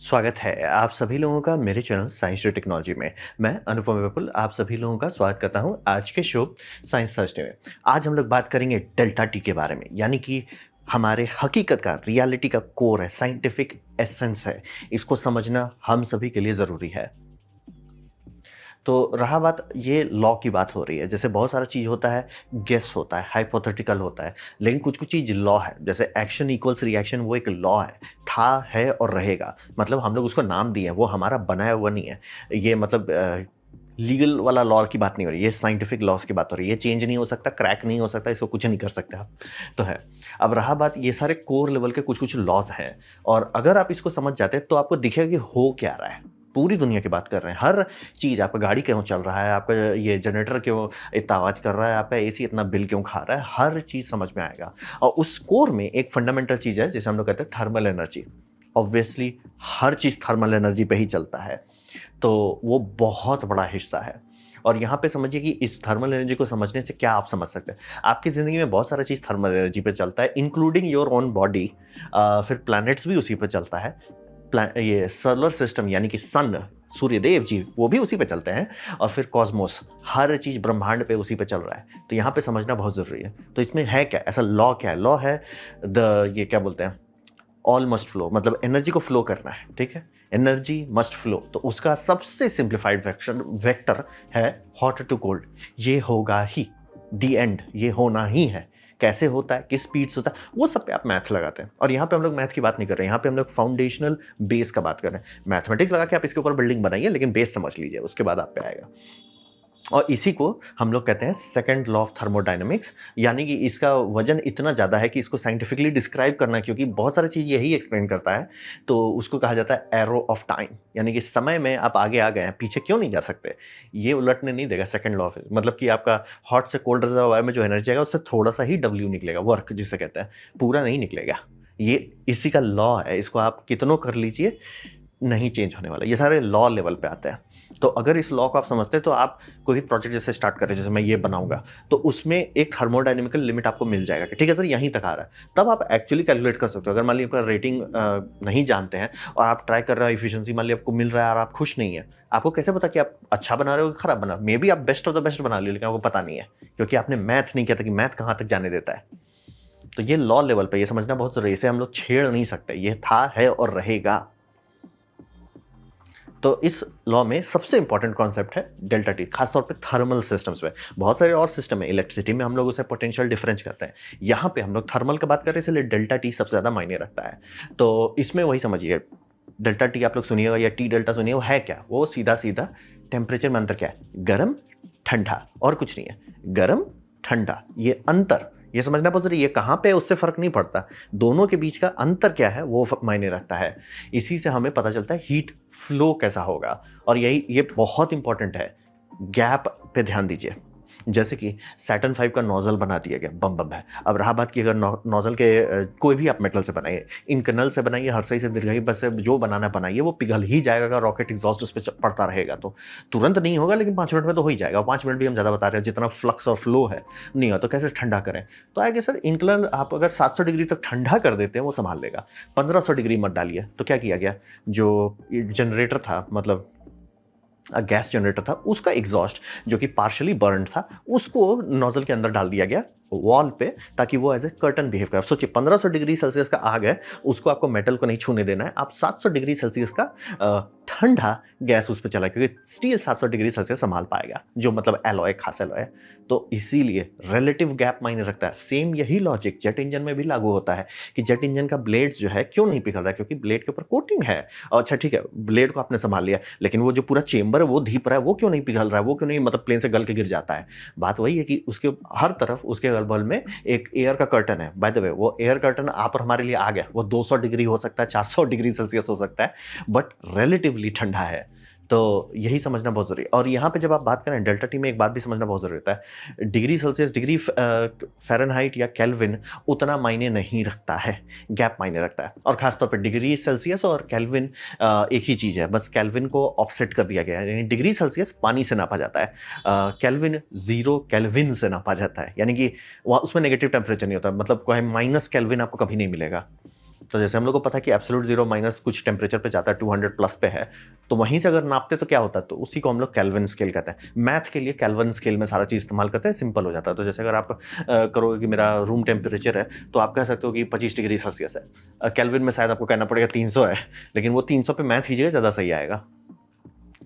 स्वागत है आप सभी लोगों का मेरे चैनल साइंस और टेक्नोलॉजी में। मैं अनुपम विपुल आप सभी लोगों का स्वागत करता हूं आज के शो साइंस थर्सडे में। आज हम लोग बात करेंगे डेल्टा टी के बारे में, यानी कि हमारे हकीकत का, रियलिटी का कोर है, साइंटिफिक एसेंस है। इसको समझना हम सभी के लिए ज़रूरी है। तो रहा बात, ये लॉ की बात हो रही है। जैसे बहुत सारा चीज़ होता है, गेस होता है, हाइपोथेटिकल होता है, लेकिन कुछ कुछ चीज़ लॉ है। जैसे एक्शन इक्वल्स रिएक्शन, वो एक लॉ है, था, है और रहेगा। मतलब हम लोग उसको नाम दिए हैं, वो हमारा बनाया हुआ नहीं है। ये मतलब लीगल वाला लॉ की बात नहीं हो रही, ये साइंटिफिक लॉस की बात हो रही है। ये चेंज नहीं हो सकता, क्रैक नहीं हो सकता, इसको कुछ नहीं कर सकते आप। तो है। अब रहा बात, ये सारे कोर लेवल के कुछ कुछ लॉज हैं, और अगर आप इसको समझ जाते हैं तो आपको दिखेगा कि हो क्या रहा है। पूरी दुनिया की बात कर रहे हैं, हर चीज़, आपका गाड़ी क्यों चल रहा है, आपका ये जनरेटर क्यों इतना आवाज़ कर रहा है, आपका एसी इतना बिल क्यों खा रहा है, हर चीज़ समझ में आएगा। और उस कोर में एक फंडामेंटल चीज़ है जिसे हम लोग कहते हैं थर्मल एनर्जी। ऑब्वियसली हर चीज़ थर्मल एनर्जी पे ही चलता है, तो वो बहुत बड़ा हिस्सा है। और यहाँ पे समझिए कि इस थर्मल एनर्जी को समझने से क्या आप समझ सकते हैं। आपकी ज़िंदगी में बहुत सारा चीज़ थर्मल एनर्जी पे चलता है, इंक्लूडिंग योर ओन बॉडी। फिर प्लैनेट्स भी उसी पे चलता है। ये सोलर सिस्टम यानी कि सन, सूर्यदेव जी, वो भी उसी पे चलते हैं। और फिर कॉस्मोस, हर चीज़ ब्रह्मांड पे उसी पे चल रहा है। तो यहाँ पे समझना बहुत ज़रूरी है। तो इसमें है क्या, ऐसा लॉ क्या है? लॉ है ये क्या बोलते हैं, ऑल मस्ट फ्लो, मतलब एनर्जी को फ्लो करना है। ठीक है, एनर्जी मस्ट फ्लो। तो उसका सबसे सिंप्लीफाइड वेक्टर है हॉट टू कोल्ड। ये होगा ही, दी एंड, ये होना ही है। कैसे होता है, किस स्पीड से होता है, वो सब पे आप मैथ लगाते हैं। और यहाँ पे हम लोग मैथ की बात नहीं कर रहे हैं, यहाँ पे हम लोग फाउंडेशनल बेस का बात कर रहे हैं। मैथमेटिक्स लगा के आप इसके ऊपर बिल्डिंग बनाइए, लेकिन बेस समझ लीजिए, उसके बाद आप पे आएगा। और इसी को हम लोग कहते हैं सेकंड लॉ ऑफ थर्मोडायनेमिक्स। यानी कि इसका वजन इतना ज़्यादा है कि इसको साइंटिफिकली डिस्क्राइब करना, क्योंकि बहुत सारी चीज़ यही एक्सप्लेन करता है। तो उसको कहा जाता है एरो ऑफ टाइम, यानी कि समय में आप आगे आ गए हैं, पीछे क्यों नहीं जा सकते, ये उलटने नहीं देगा सेकंड लॉ ऑफ। मतलब कि आपका हॉट से कोल्ड रिजर्वायर में जो एनर्जी आएगा उससे थोड़ा सा ही डब्ल्यू निकलेगा, वर्क जिसे कहते हैं, पूरा नहीं निकलेगा। ये इसी का लॉ है, इसको आप कितनों कर लीजिए, नहीं चेंज होने वाला। ये सारे लॉ लेवल पे आते हैं। तो अगर इस लॉ को आप समझते हैं तो आप कोई भी प्रोजेक्ट जैसे स्टार्ट करें, जैसे मैं ये बनाऊंगा, तो उसमें एक थर्मोडायनेमिकल लिमिट आपको मिल जाएगा कि ठीक है सर यहीं तक आ रहा है। तब आप एक्चुअली कैलकुलेट कर सकते हो। अगर मान लीजिए आपका रेटिंग नहीं जानते हैं और आप ट्राई कर रहे हो, इफिशिएंसी मान लीजिए आपको मिल रहा है और आप खुश नहीं है, आपको कैसे पता कि आप अच्छा बना रहे हो कि खराब बना रहे हो? मे बी आप बेस्ट ऑफ द बेस्ट बना लियो, लेकिन आपको पता नहीं है, क्योंकि आपने मैथ नहीं किया था कि मैथ कहाँ तक जाने देता है। तो ये लॉ लेवल पे ये समझना बहुत जरूरी है, इसे हम लोग छेड़ नहीं सकते, ये था, है और रहेगा। तो इस लॉ में सबसे इंपॉर्टेंट कॉन्सेप्ट है डेल्टा टी, खासतौर पे थर्मल सिस्टम्स में। बहुत सारे और सिस्टम है, इलेक्ट्रिसिटी में हम लोग उसे पोटेंशियल डिफरेंस करते हैं, यहाँ पे हम लोग थर्मल की बात कर रहे हैं, इसलिए डेल्टा टी सबसे ज़्यादा मायने रखता है। तो इसमें वही समझिए, डेल्टा टी आप लोग सुनिएगा या टी डेल्टा सुनिए, वो है क्या? वो सीधा सीधा टेम्परेचर में अंतर क्या है, गर्म ठंडा, और कुछ नहीं है। गर्म ठंडा, ये अंतर, ये समझना बहुत जरूरी है। कहाँ पे उससे फर्क नहीं पड़ता, दोनों के बीच का अंतर क्या है वो मायने रखता है। इसी से हमें पता चलता है हीट फ्लो कैसा होगा। और यही ये बहुत इंपॉर्टेंट है, गैप पे ध्यान दीजिए। जैसे कि सैटर्न 5 का नोजल बना दिया गया, बम बम है। अब रहा बात कि अगर नोजल के कोई भी आप मेटल से बनाइए, इंकनल से बनाइए, हर्सई से, दीर्घई बस से, जो बनाना बनाइए, वो पिघल ही जाएगा अगर रॉकेट एग्जॉस्ट उस पर पड़ता रहेगा तो। तुरंत नहीं होगा, लेकिन 5 मिनट में तो हो ही जाएगा। 5 मिनट भी हम ज़्यादा बता रहे हैं, जितना फ्लक्स और फ्लो है नहीं हो तो कैसे ठंडा करें। तो आएगा सर, इंकनल आप अगर 700 डिग्री तक ठंडा कर देते हैं वो संभाल लेगा, 1500 डिग्री मत डालिए। तो क्या किया गया, जो जनरेटर था, मतलब गैस जनरेटर था, उसका एग्जॉस्ट जो कि पार्शली बर्न था, उसको नोजल के अंदर डाल दिया गया वॉल पे, ताकि वो एज ए कर्टन बिहेव करे। सोचिए 1500 डिग्री सेल्सियस का आग है, उसको आपको मेटल को नहीं छूने देना है, आप 700 डिग्री सेल्सियस का ठंडा गैस उस पर चला, क्योंकि स्टील 700 डिग्री सेल्सियस संभाल पाएगा, जो मतलब एलॉय, खास एलॉय है। तो इसीलिए रिलेटिव गैप मायने रखता है। सेम यही लॉजिक जेट इंजन में भी लागू होता है कि जेट इंजन का ब्लेड जो है क्यों नहीं पिघल रहा है, क्योंकि ब्लेड के ऊपर कोटिंग है। अच्छा ठीक है, ब्लेड को आपने संभाल लिया, लेकिन वो जो पूरा चेंबर है वो धीप रहा है, वो क्यों नहीं पिघल रहा है, वो क्यों नहीं मतलब प्लेन से गल के गिर जाता है। बात वही है कि उसके हर तरफ, उसके अगल बगल में एक एयर का कर्टन है। बाय द वे, वो एयर कर्टन आप और हमारे लिए आ गया, वो 200 डिग्री हो सकता है, 400 डिग्री सेल्सियस हो सकता है, बट रिलेटिवली ठंडा है। तो यही समझना बहुत जरूरी है। और यहाँ पे जब आप बात करें डेल्टा टी में, एक बात भी समझना बहुत जरूरी होता है, डिग्री सेल्सियस, डिग्री फ़ारेनहाइट या केल्विन उतना मायने नहीं रखता है, गैप मायने रखता है। और खासतौर पे डिग्री सेल्सियस और केल्विन एक ही चीज़ है, बस केल्विन को ऑफसेट कर दिया गया है। यानी डिग्री सेल्सियस पानी से नापा जाता है, केल्विन 0 केल्विन से नापा जाता है, यानी कि वहाँ उसमें नेगेटिव टेम्परेचर नहीं होता, मतलब कोई माइनस केल्विन आपको कभी नहीं मिलेगा। तो जैसे हम लोग को पता है कि एब्सोल्यूट जीरो माइनस कुछ टेम्परेचर पे जाता है 200 प्लस पे है, तो वहीं से अगर नापते तो क्या होता है, तो उसी को हम लोग केल्विन स्केल कहते हैं। मैथ के लिए केल्विन स्केल में सारा चीज़ इस्तेमाल करते हैं, सिंपल हो जाता है। तो जैसे अगर आप करोगे कि मेरा रूम टेम्परेचर है, तो आप कह सकते हो कि 25 डिग्री सेल्सियस है। केल्विन में शायद आपको कहना पड़ेगा 300 है, लेकिन वो 300 पे मैथ कीजिएगा ज़्यादा सही आएगा।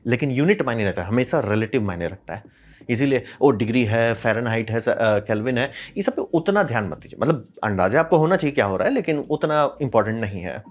लेकिन यूनिट मायने रखता है, हमेशा रिलेटिव मायने रखता है। इसीलिए वो डिग्री है, फ़ारेनहाइट है, केल्विन है, ये सब पे उतना ध्यान मत दीजिए। मतलब अंदाजा आपको होना चाहिए क्या हो रहा है, लेकिन उतना इंपॉर्टेंट नहीं है।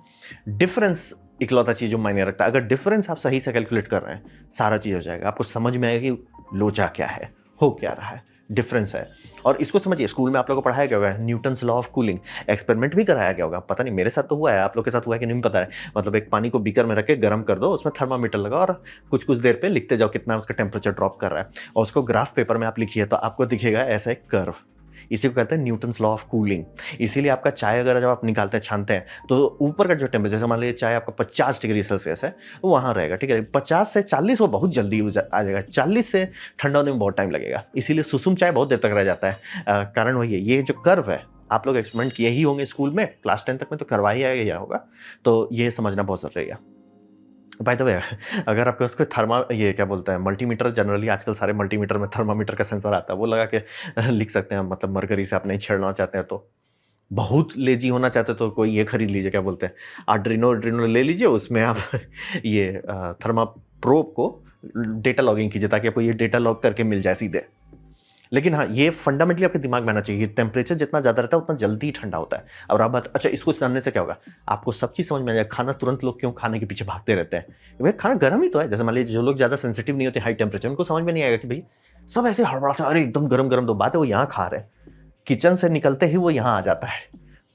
डिफरेंस इकलौता चीज़ जो मायने रखता है। अगर डिफरेंस आप सही से कैलकुलेट कर रहे हैं, सारा चीज़ हो जाएगा। आपको समझ में आएगा कि लोचा क्या है, हो क्या रहा है, डिफरेंस है। और इसको समझिए, स्कूल में आप लोगों को पढ़ाया गया होगा Newton's law of cooling, experiment भी कराया गया होगा। पता नहीं, मेरे साथ तो हुआ है, आप लोग के साथ हुआ है कि नहीं पता है। मतलब एक पानी को बीकर में रख के गर्म कर दो, उसमें थर्मामीटर लगा और कुछ कुछ देर पे लिखते जाओ कितना उसका टेम्परेचर ड्रॉप कर रहा है, और उसको ग्राफ पेपर में आप लिखिए तो आपको दिखेगा ऐसा एक कर्व। इसी को कहते हैं न्यूटन्स लॉ ऑफ कूलिंग। इसीलिए आपका चाय अगर जब आप निकालते हैं, छानते हैं, तो ऊपर का जो टेम्परेचर, जैसे मान लीजिए चाय आपका 50 डिग्री सेल्सियस है, वो वहाँ रहेगा, ठीक है। 50 से 40 वो बहुत जल्दी आ जाएगा, 40 से ठंडा होने में बहुत टाइम लगेगा। इसीलिए सुसुम चाय बहुत देर तक रह जाता है। कारण वही है, ये जो कर्व है, आप लोग एक्सपेरिमेंट किए ही होंगे स्कूल में, क्लास 10 तक में तो करवा ही आया होगा, तो ये समझना बहुत ज़रूरी है। बाय द वे, अगर आपके उसको ये क्या बोलते हैं, मल्टीमीटर, जनरली आजकल सारे मल्टीमीटर में थर्मामीटर का सेंसर आता है, वो लगा के लिख सकते हैं। मतलब मरकरी से आप नहीं छेड़ना चाहते हैं, तो बहुत लेजी होना चाहते हैं, तो कोई ये खरीद लीजिए, क्या बोलते हैं, आर्डिनो ले लीजिए, उसमें आप ये थर्मा प्रोब को डेटा लॉगिंग कीजिए, ताकि आपको ये डेटा लॉग करके मिल जाए सीधे। लेकिन हाँ, ये फंडामेंटली आपके दिमाग में आना चाहिए, टेम्परेचर जितना ज़्यादा रहता है उतना जल्दी ठंडा होता है। और आप बात, अच्छा, इसको जानने से क्या होगा, आपको सब चीज़ समझ में आ जाएगा। खाना तुरंत लोग क्यों खाने के पीछे भागते रहते हैं, भाई खाना गर्म ही तो है। जैसे मान लीजिए जो लोग ज़्यादा सेंसिटिव नहीं होते हाई टेम्परेचर, उनको समझ में नहीं आएगा कि भाई सब ऐसे हड़बड़ाते, अरे एकदम गर्म गर्म, तो बात है वो यहाँ खा रहे हैं, किचन से निकलते ही वो यहाँ आ जाता है,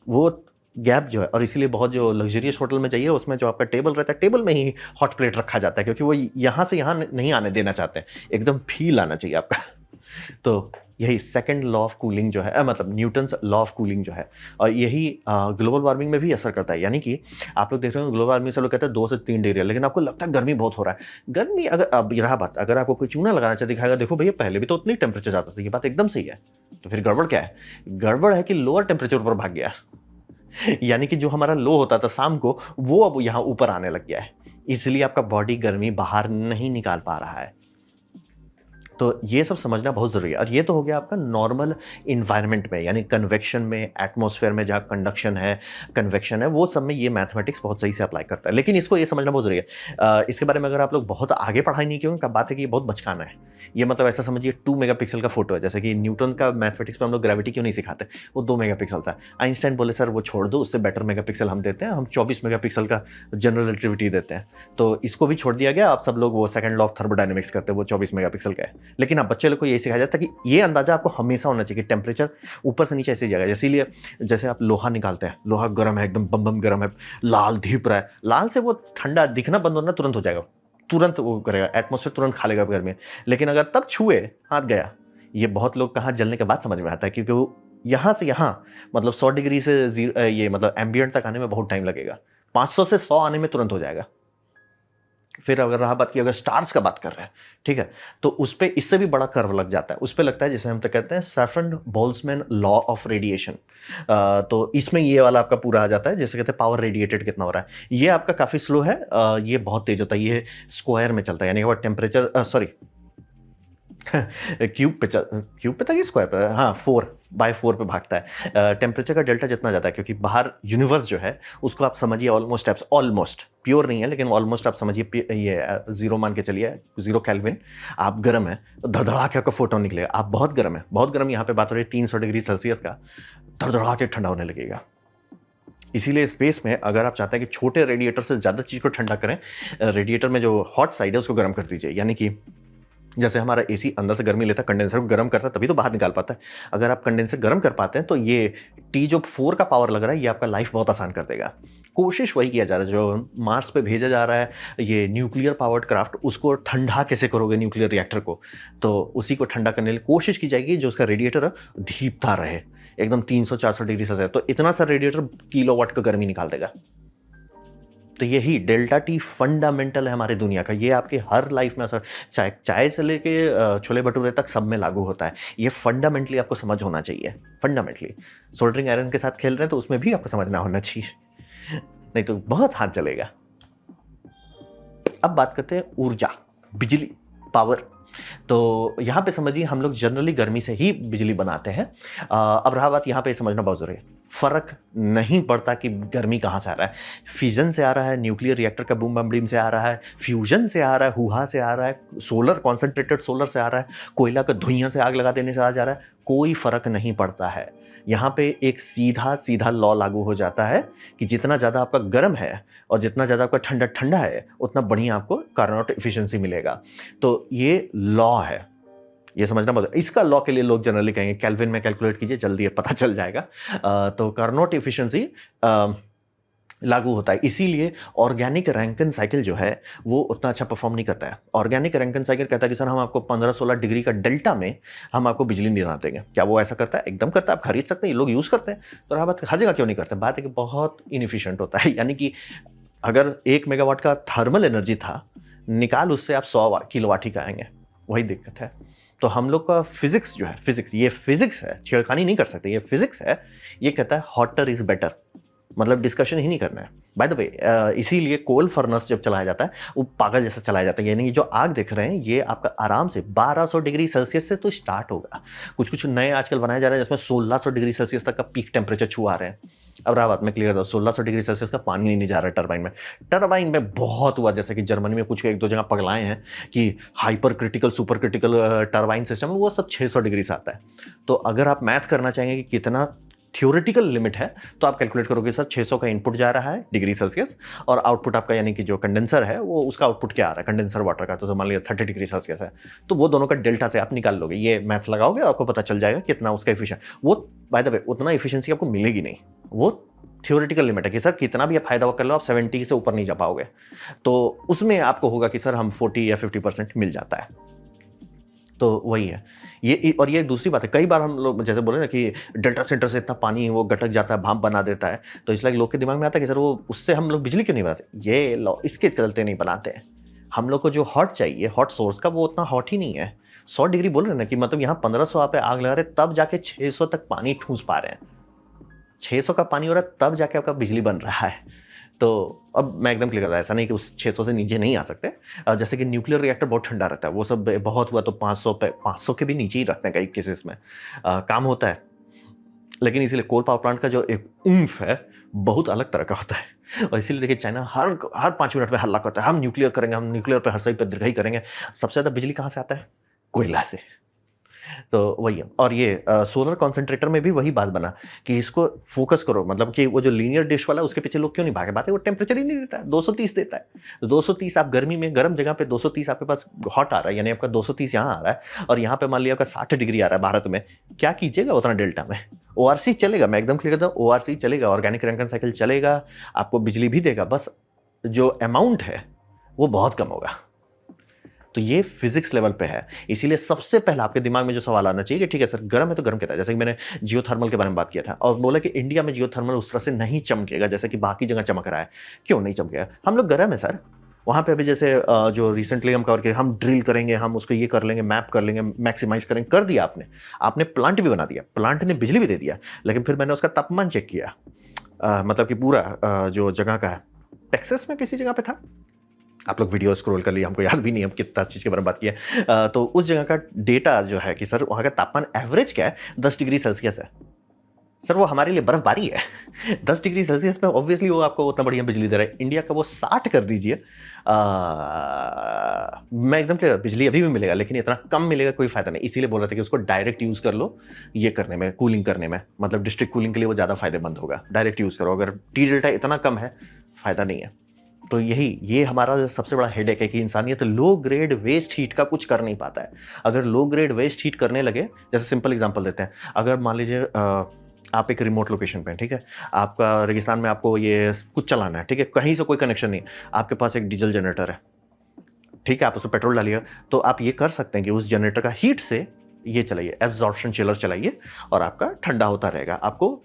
वो गैप जो है। और इसीलिए बहुत जो लग्जरियस होटल में जाइए, उसमें जो आपका टेबल रहता है, टेबल में ही हॉट प्लेट रखा जाता है, क्योंकि वो यहाँ से यहाँ नहीं आने देना चाहते हैं, एकदम फील आना चाहिए आपका। तो यही सेकंड लॉ ऑफ कूलिंग जो है, मतलब न्यूटन्स लॉ ऑफ कूलिंग जो है, और यही ग्लोबल वार्मिंग में भी असर करता है। यानी कि आप लोग देख रहे हो ग्लोबल वार्मिंग से लोग कहते हैं 2 से 3 डिग्री, लेकिन आपको लगता है गर्मी बहुत हो रहा है। गर्मी, अगर अब रहा बात, अगर आपको कोई चूना लगाना चाहिए, दिखाएगा देखो भैया पहले भी तो उतनी टेम्परेचर जाता था, ये बात एकदम सही है। तो फिर गड़बड़ क्या है, गड़बड़ है कि लोअर टेम्परेचर पर भाग गया। यानी कि जो हमारा लो होता था शाम को, वो अब यहाँ ऊपर आने लग गया है, इसलिए आपका बॉडी गर्मी बाहर नहीं निकाल पा रहा है। तो ये सब समझना बहुत ज़रूरी है। और ये तो हो गया आपका नॉर्मल इन्वायरमेंट में, यानी कन्वेक्शन में, एटमॉस्फेयर में जहाँ कंडक्शन है, कन्वेक्शन है, वो सब में ये मैथमेटिक्स बहुत सही से अप्लाई करता है। लेकिन इसको ये समझना बहुत ज़रूरी है, इसके बारे में अगर आप लोग बहुत आगे पढ़ाई नहीं किए, उनका बात है कि ये बहुत बचकाना है। ये मतलब ऐसा समझिए 2 मेगापिक्सल का फोटो है, जैसे कि न्यूटन का मैथमेटिक्स में हम लोग ग्रेविटी क्यों नहीं सिखाते, वो 2 मेगापिक्सल था। आइंस्टाइन बोले सर वो छोड़ दो, उससे बेटर मेगापिक्सल हम देते हैं, हम 24 मेगापिक्सल का जनरल रिलेटिविटी देते हैं। तो इसको भी छोड़ दिया गया, आप सब लोग वो सेकंड लॉ ऑफ थर्मोडायनेमिक्स करते हैं, वो 24 मेगापिक्सल का है। लेकिन आप बच्चे लोग को ये सिखाया जाता है कि ये अंदाजा आपको हमेशा होना चाहिए कि टेम्परेचर ऊपर से नीचे ऐसी जगह, इसीलिए जैसे आप लोहा निकालते हैं, लोहा गर्म है, एकदम बम बम गर्म है, लाल धीप रहा है, लाल से वो ठंडा दिखना बंद होना तुरंत हो जाएगा, तुरंत वो करेगा, एटमॉस्फेयर तुरंत खा लेगा गर्मी। लेकिन अगर तब छुए, हाथ गया। ये बहुत लोग कहाँ जलने के बाद समझ में आता है, क्योंकि वो यहाँ से यहाँ, मतलब 100 डिग्री से ये मतलब एम्बियंट तक आने में बहुत टाइम लगेगा, 500 से 100 आने में तुरंत हो जाएगा। फिर अगर रहा बात की, अगर स्टार्स का बात कर रहे हैं, ठीक है, तो उस पर इससे भी बड़ा कर्व लग जाता है, उस पर लगता है जिसे हम तो कहते हैं saffron Boltzmann law of radiation. तो इसमें ये वाला आपका पूरा आ जाता है, जैसे कहते हैं पावर रेडिएटेड कितना हो रहा है। ये आपका काफ़ी स्लो है, ये बहुत तेज होता है, ये स्क्वायर में चलता है, यानी कि टेम्परेचर सॉरी क्यूब पे था कि स्क्वायर पे, हाँ 4/4 पे भागता है। टेम्परेचर का डेल्टा जितना जाता है, क्योंकि बाहर यूनिवर्स जो है उसको आप समझिए ऑलमोस्ट प्योर नहीं है, लेकिन ऑलमोस्ट आप समझिए ये 0 मान के चलिए, 0 केल्विन। आप गर्म है, धड़धड़ा के आपका फोटोन निकलेगा। आप बहुत गर्म है, बहुत गर्म, यहाँ पे बात हो रही है 300 डिग्री सेल्सियस का, धड़धड़ा के ठंडा होने लगेगा। इसीलिए स्पेस में अगर आप चाहते हैं कि छोटे रेडिएटर से ज़्यादा चीज़ को ठंडा करें, रेडिएटर में जो हॉट साइड है उसको गर्म कर दीजिए। यानी कि जैसे हमारा एसी अंदर से गर्मी लेता है, कंडेंसर को गर्म करता है, तभी तो बाहर निकाल पाता है। अगर आप कंडेंसर गर्म कर पाते हैं, तो ये टी जो 4 का पावर लग रहा है, ये आपका लाइफ बहुत आसान कर देगा। कोशिश वही किया जा रहा है, जो मार्स पे भेजा जा रहा है ये न्यूक्लियर पावर्ड क्राफ्ट, उसको ठंडा कैसे करोगे न्यूक्लियर रिएक्टर को, तो उसी को ठंडा करने के लिए कोशिश की जाएगी, जो उसका रेडिएटर है धीपता रहे एकदम 300-400 डिग्री से, तो इतना सा रेडिएटर किलोवाट का गर्मी निकाल देगा। तो यही डेल्टा टी फंडामेंटल है हमारी दुनिया का, ये आपके हर लाइफ में असर, चाय से लेके छोले भटूरे तक सब में लागू होता है। ये फंडामेंटली आपको समझ होना चाहिए, फंडामेंटली। सोल्डरिंग आयरन के साथ खेल रहे हैं तो उसमें भी आपको समझना होना चाहिए। नहीं तो बहुत हाथ जलेगा। अब बात करते हैं ऊर्जा, बिजली, पावर। तो यहाँ पे समझिए हम लोग जनरली गर्मी से ही बिजली बनाते हैं। अब रहा बात, यहाँ पे समझना बहुत जरूरी है, फर्क नहीं पड़ता कि गर्मी कहाँ से आ रहा है। फिजन से आ रहा है, न्यूक्लियर रिएक्टर का बूम बम ब्रीम से आ रहा है, फ्यूजन से आ रहा है, हुहा से आ रहा है, सोलर कॉन्सेंट्रेटेड सोलर से आ रहा है, कोयला का धुइयां से आग लगा देने से आ जा रहा है, कोई फर्क नहीं पड़ता है। यहाँ पे एक सीधा सीधा लॉ लागू हो जाता है कि जितना ज़्यादा आपका गर्म है और जितना ज़्यादा आपका ठंडा ठंडा है, उतना बढ़िया आपको कार्नोट एफिशिएंसी मिलेगा। तो ये लॉ है, ये समझना बहुत। इसका लॉ के लिए लोग जनरली कहेंगे केल्विन में कैलकुलेट कीजिए, जल्दी ये पता चल जाएगा। तो कार्नोट एफिशिएंसी लागू होता है। इसीलिए ऑर्गेनिक रैंकिन साइकिल जो है वो उतना अच्छा परफॉर्म नहीं करता है। ऑर्गेनिक रैंकिन साइकिल कहता है कि सर हम आपको 15-16 डिग्री का डेल्टा में हम आपको बिजली नहीं बना देंगे। क्या वो ऐसा करता है? एकदम करता है। आप खरीद सकते हैं, ये लोग यूज़ करते हैं। तो रहा बात हर जगह क्यों नहीं करते, बात है कि बहुत इनएफिशिएंट होता है। यानी कि अगर 1 मेगावाट का थर्मल एनर्जी था, निकाल उससे आप 100 किलोवाट ही का आएंगे, वही दिक्कत है। तो हम लोग का फिजिक्स जो है, फिजिक्स, ये फिजिक्स है, छेड़खानी नहीं कर सकते, ये फिजिक्स है। ये कहता है हॉटर इज बेटर, मतलब डिस्कशन ही नहीं करना है। बाय द वे इसीलिए कोल फर्नेस जब चलाया जाता है वो पागल जैसा चलाया जाता है। यानी जो आग देख रहे हैं ये आपका आराम से 1200 डिग्री सेल्सियस से तो स्टार्ट होगा। कुछ कुछ नए आजकल बनाए जा रहे हैं जिसमें 1600 डिग्री सेल्सियस तक का पीक टेम्परेचर छुआ रहे हैं। अब रहा बात, मैं क्लियर था, 1600 डिग्री सेल्सियस का पानी नहीं जा रहा है टरबाइन में। टरबाइन में बहुत हुआ, जैसे कि जर्मनी में कुछ एक दो जगह पगलाए हैं कि hyper critical super critical turbine system, वो सब 600 डिग्री से आता है। तो अगर आप मैथ करना चाहेंगे कि कितना थ्योरेटिकल लिमिट है, तो आप कैलकुलेट करोगे सर 600 का इनपुट जा रहा है डिग्री सेल्सियस, और आउटपुट आपका यानी कि जो कंडेंसर है वो उसका आउटपुट क्या आ रहा है कंडेंसर वाटर का, तो मान लिया 30 डिग्री सेल्सियस है, तो वो दोनों का डेल्टा से आप निकाल लोगे, ये मैथ लगाओगे आपको पता चल जाएगा कितना उसका एफिशिएंट। वो बाय द वे उतना एफिशिएंसी आपको मिलेगी नहीं, वो थ्योरेटिकल लिमिट है कि सर कितना भी आप फायदा कर लो आप 70 से ऊपर नहीं जा पाओगे। तो उसमें आपको होगा कि सर हम 40 या 50% मिल जाता है। तो वही है ये। और ये दूसरी बात है, कई बार हम लोग जैसे बोले ना कि डेल्टा सेंटर से इतना पानी वो गटक जाता है, भाप बना देता है, तो इसलिए लोग के दिमाग में आता है कि सर वो उससे हम लोग बिजली क्यों नहीं बनाते। ये इसके चलते नहीं बनाते हैं। हम लोग को जो हॉट चाहिए, हॉट सोर्स का, वो उतना हॉट ही नहीं है। 100 डिग्री बोल रहे ना कि मतलब यहाँ 1500 आप आग लगा रहे तब जाके 600 तक पानी ठूस पा रहे हैं। 600 का पानी हो रहा है तब जाके आपका बिजली बन रहा है। तो अब मैं एकदम क्लियर कर रहा है, ऐसा नहीं कि उस 600 से नीचे नहीं आ सकते। जैसे कि न्यूक्लियर रिएक्टर बहुत ठंडा रहता है, वो सब बहुत हुआ तो 500 के भी नीचे ही रखते हैं कई केसेस में, काम होता है। लेकिन इसीलिए कोल पावर प्लांट का जो एक ऊम्फ है बहुत अलग तरह का होता है। और इसीलिए देखिए चाइना हर 5 मिनट में हल्ला करता है, हम न्यूक्लियर करेंगे, हम न्यूक्लियर पर हर सही पर दीर्घाई करेंगे। सबसे ज़्यादा बिजली कहाँ से आता है? कोयला से। तो वही है। और ये सोलर कॉन्सेंट्रेटर में भी वही बात बना कि इसको फोकस करो, मतलब कि वो जो लीनियर डिश वाला है उसके पीछे लोग क्यों नहीं भागे, बात है वो टेम्परेचर ही नहीं देता है, 230 देता है। तो 230 आप गर्मी में गर्म जगह पे 230 आपके पास हॉट आ रहा है, यानी आपका 230 यहाँ आ रहा है और यहाँ पे मान लिया आपका 60 डिग्री आ रहा है भारत में, क्या कीजिएगा उतना डेल्टा में? ORC चलेगा, मैं एकदम क्लियर करता हूँ, ORC चलेगा, ऑर्गेनिक रैंकिन साइकिल चलेगा, आपको बिजली भी देगा, बस जो अमाउंट है वो बहुत कम होगा। तो ये फिजिक्स लेवल पे है। इसीलिए सबसे पहला आपके दिमाग में जो सवाल आना चाहिए कि ठीक है सर गर्म है तो गर्म कहता है, जैसे कि मैंने जियोथर्मल के बारे में बात किया था और बोला कि इंडिया में जियोथर्मल उस तरह से नहीं चमकेगा जैसे कि बाकी जगह चमक रहा है। क्यों नहीं चमकेगा? हम लोग गर्म है सर। वहाँ पे अभी जैसे जो रिसेंटली हम कवर किए, हम ड्रिल करेंगे, हम उसको ये कर लेंगे, मैप कर लेंगे, मैक्सिमाइज करेंगे, कर दिया आपने प्लांट भी बना दिया, प्लांट ने बिजली भी दे दिया, लेकिन फिर मैंने उसका तापमान चेक किया, मतलब कि पूरा जो जगह का है, टेक्सास में किसी जगह पे था, आप लोग वीडियो स्क्रॉल कर लिए, हमको याद भी नहीं हम कितना चीज़ के बारे में बात किया। तो उस जगह का डेटा जो है कि सर वहाँ का तापमान एवरेज क्या है, 10 डिग्री सेल्सियस है। सर वो हमारे लिए बर्फबारी है। 10 डिग्री सेल्सियस में ऑब्वियसली वो आपको उतना बढ़िया बिजली दे रहा है। इंडिया का वो 60 कर दीजिए, मैं एकदम क्लियर, बिजली अभी भी मिलेगा लेकिन इतना कम मिलेगा, कोई फायदा नहीं। इसीलिए बोल रहे थे कि उसको डायरेक्ट यूज़ कर लो ये करने में, कूलिंग करने में, मतलब डिस्ट्रिक्ट कूलिंग के लिए वो ज़्यादा फायदेमंद होगा। डायरेक्ट यूज़ करो, अगर टी डेल्टा इतना कम है फ़ायदा नहीं है। तो ये हमारा सबसे बड़ा हेडेक है कि इंसानियत लो ग्रेड वेस्ट हीट का कुछ कर नहीं पाता है। अगर लो ग्रेड वेस्ट हीट करने लगे, जैसे सिंपल एग्जांपल देते हैं, अगर मान लीजिए आप एक रिमोट लोकेशन पे हैं, ठीक है, आपका रेगिस्तान में आपको ये कुछ चलाना है, ठीक है, कहीं से कोई कनेक्शन नहीं, आपके पास एक डीजल जनरेटर है, ठीक है, आप उसमें पेट्रोल डालिएगा, तो आप ये कर सकते हैं कि उस जनरेटर का हीट से ये चलाइए, एब्जॉर्प्शन चिलर चलाइए और आपका ठंडा होता रहेगा। आपको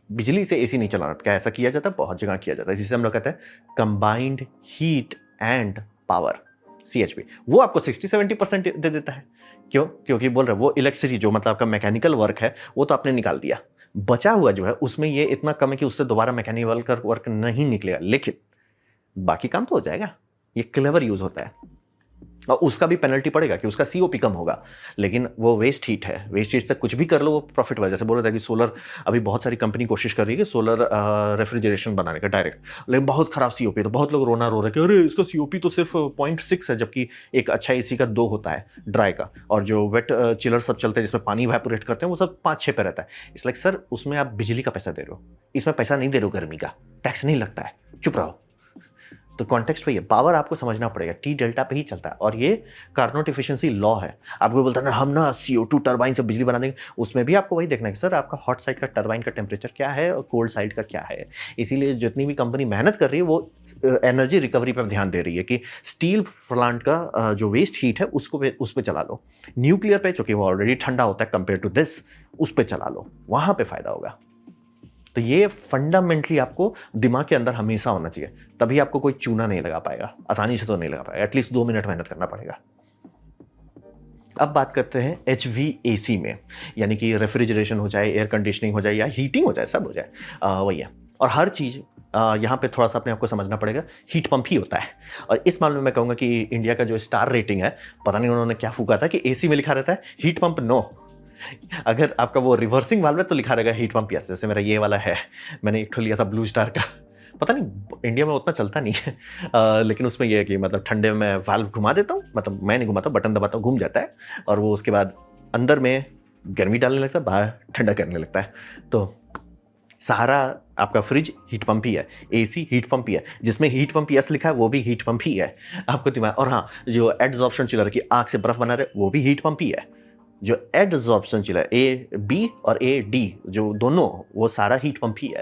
बिजली से एसी नहीं चलाना। क्या ऐसा किया जाता है? बहुत जगह किया जाता है, जिसे हम लोग कहते हैं combined heat and power, CHP। वो आपको 60-70% दे देता है। क्यों? क्योंकि बोल रहे वो इलेक्ट्रिसिटी जो मतलब आपका मैकेनिकल वर्क है वो तो आपने निकाल दिया, बचा हुआ जो है उसमें ये इतना कम है कि उससे दोबारा मैकेनिकल वर्क नहीं निकलेगा, लेकिन बाकी काम तो हो जाएगा। ये क्लेवर यूज होता है और उसका भी पेनल्टी पड़ेगा कि उसका सीओपी कम होगा, लेकिन वो वेस्ट हीट है, वेस्ट हीट से कुछ भी कर लो वो प्रॉफिट वाला। जैसे बोल रहा था कि सोलर, अभी बहुत सारी कंपनी कोशिश कर रही है कि सोलर रेफ्रिजरेशन बनाने का डायरेक्ट, लेकिन बहुत खराब सीओपी, तो बहुत लोग रोना रो रहे हैं कि अरे इसका सीओपी तो सिर्फ 0.6 है, जबकि एक अच्छा एसी का 2 होता है ड्राई का, और जो वेट चिलर सब चलते हैं जिसमें पानी इवेपोरेट करते हैं वो सब 5-6 पे रहता है। इसलिए सर उसमें आप बिजली का पैसा दे रहे हो, इसमें पैसा नहीं दे रहे हो, गर्मी का टैक्स नहीं लगता है, चुप रहो। तो कॉन्टेक्स्ट वही है, पावर आपको समझना पड़ेगा, टी डेल्टा पे ही चलता है, और ये कार्नोट एफिशिएंसी लॉ है। आपको बोलता है ना हम ना CO2 टरबाइन से बिजली बना देंगे, उसमें भी आपको वही देखना है सर आपका हॉट साइड का टरबाइन का टेम्परेचर क्या है और कोल्ड साइड का क्या है। इसीलिए जितनी भी कंपनी मेहनत कर रही है वो एनर्जी रिकवरी पर ध्यान दे रही है कि स्टील प्लांट का जो वेस्ट हीट है उसको उस पर चला लो, न्यूक्लियर पे चूंकि वो ऑलरेडी ठंडा होता है कंपेयर टू दिस, उस पर चला लो, वहां पर फायदा होगा। तो ये फंडामेंटली आपको दिमाग के अंदर हमेशा होना चाहिए, तभी आपको कोई चूना नहीं लगा पाएगा, आसानी से तो नहीं लगा पाएगा, एटलीस्ट 2 मिनट मेहनत करना पड़ेगा। अब बात करते हैं HVAC में, यानी कि रेफ्रिजरेशन हो जाए, एयर कंडीशनिंग हो जाए या हीटिंग हो जाए, सब हो जाए, वही है। और हर चीज़ यहाँ पे थोड़ा सा अपने आपको समझना पड़ेगा, हीट पंप ही होता है। और इस मामले में मैं कहूँगा कि इंडिया का जो स्टार रेटिंग है, पता नहीं उन्होंने क्या फूका था कि AC में लिखा रहता है हीट पंप नो, अगर आपका वो रिवर्सिंग वाल्व है तो लिखा रहेगा हीट पंप यस। जैसे मेरा ये वाला है, मैंने एक ठो लिया था ब्लू स्टार का, पता नहीं इंडिया में उतना चलता नहीं है, लेकिन उसमें यह है कि मतलब ठंडे में वाल्व घुमा देता हूँ, मतलब मैं नहीं घुमाता, बटन दबाता हूँ घूम जाता है, और वो उसके बाद अंदर में गर्मी डालने लगता है, बाहर ठंडा करने लगता है। तो सहारा आपका फ्रिज हीट पंप ही है, AC हीट पंप ही है, जिसमें हीट पंप यस लिखा है वो भी हीट पंप ही है आपको दिमाग। और हाँ, जो एडजॉर्प्शन चिलर की आग से बर्फ बना रहे वो भी हीट पंप ही है। जो एडजॉर्प्शन चिलर AB और AD जो दोनों, वो सारा हीट पंप ही है।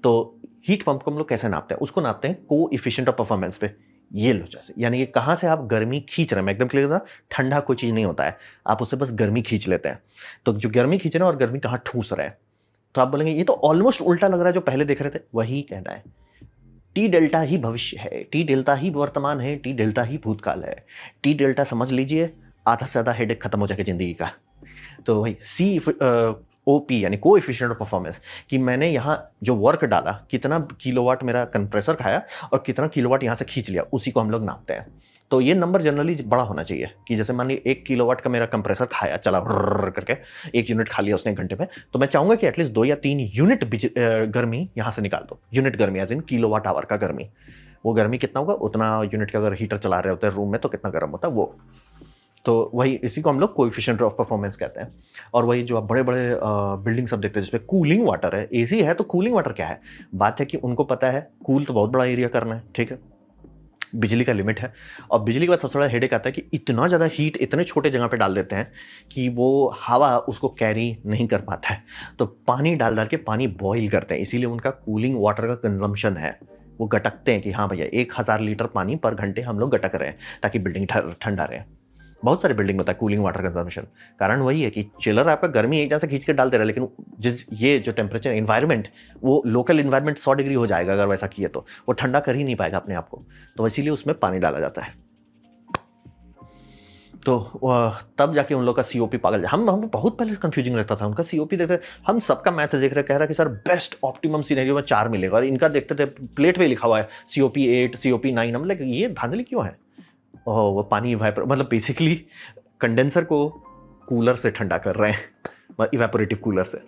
तो हीट पंप को हम लोग कैसे नापते हैं, उसको नापते हैं कोएफिशिएंट ऑफ परफॉर्मेंस पे। ये लो जैसे, यानी कि कहाँ से आप गर्मी खींच रहे हैं, मैं एकदम क्लियर था, ठंडा कोई चीज़ नहीं होता है, आप उससे बस गर्मी खींच लेते हैं। तो जो गर्मी खींच रहे हैं और गर्मी कहाँ ठूस रहे हैं, तो आप बोलेंगे ये तो ऑलमोस्ट उल्टा लग रहा है जो पहले देख रहे थे, वही कहना है। टी डेल्टा ही भविष्य है, टी डेल्टा ही वर्तमान है, टी डेल्टा ही भूतकाल है। टी डेल्टा समझ लीजिए, आधा से ज़्यादा हेडेक खत्म हो जाएगा जिंदगी का। तो भाई COP यानी कोएफिशिएंट ऑफ परफॉर्मेंस, कि मैंने यहाँ जो वर्क डाला, कितना किलोवाट मेरा कंप्रेसर खाया और कितना किलोवाट यहाँ से खींच लिया, उसी को हम लोग नापते हैं। तो ये नंबर जनरली बड़ा होना चाहिए कि जैसे मान लीजिए 1 किलोवाट का मेरा कंप्रेसर खाया, चला करके 1 यूनिट खा लिया उसने 1 घंटे में, तो मैं चाहूंगा कि एटलीस्ट 2 या 3 यूनिट गर्मी यहाँ से निकाल दो। यूनिट गर्मी एज इन किलोवाट आवर का गर्मी, वो गर्मी कितना होगा उतना यूनिट का, अगर हीटर चला रहे होते हैं रूम में तो कितना गर्म होता है वो। तो वही, इसी को हम लोग कोएफिशिएंट ऑफ परफॉर्मेंस कहते हैं। और वही जो आप बड़े बड़े बिल्डिंग सब देखते हैं जिसपे कूलिंग वाटर है, AC है, तो कूलिंग वाटर क्या है, बात है कि उनको पता है कूल तो बहुत बड़ा एरिया करना है, ठीक है, बिजली का लिमिट है। और बिजली के बाद सबसे बड़ा हेडेक आता है कि इतना ज़्यादा हीट इतने छोटे जगह पे डाल देते हैं कि वो हवा उसको कैरी नहीं कर पाता है, तो पानी डाल डाल के पानी बॉईल करते हैं, इसीलिए उनका कूलिंग वाटर का कंजम्पशन है। वो गटकते हैं कि हाँ भैया 1000 लीटर पानी पर घंटे हम लोग गटक रहे हैं ताकि बिल्डिंग ठंडा रहे। बहुत सारे बिल्डिंग में होता है कूलिंग वाटर कंजम्पशन। कारण वही है कि चिलर आपका गर्मी एक जगह से खींच के डाल दे रहा है, लेकिन ये जो टेम्परेचर इन्वायरमेंट, वो लोकल इन्वायरमेंट 100 डिग्री हो जाएगा अगर वैसा किए, तो वो ठंडा कर ही नहीं पाएगा अपने आप को, तो इसीलिए उसमें पानी डाला जाता है। तो तब जाके उन लोग का COP पागल, हम बहुत पहले कंफ्यूजिंग लगता था उनका COP। देखते हम सबका मैथ देख रहे, कह रहा कि सर बेस्ट ऑप्टिमम सिनेरियो में 4 मिलेगा, और इनका देखते थे प्लेट पे लिखा हुआ है COP 8 COP 9। हम लगे ये धांधली क्यों है, वो पानी मतलब बेसिकली कंडेंसर को कूलर से ठंडा कर रहे हैं, इवेपोरेटिव कूलर से।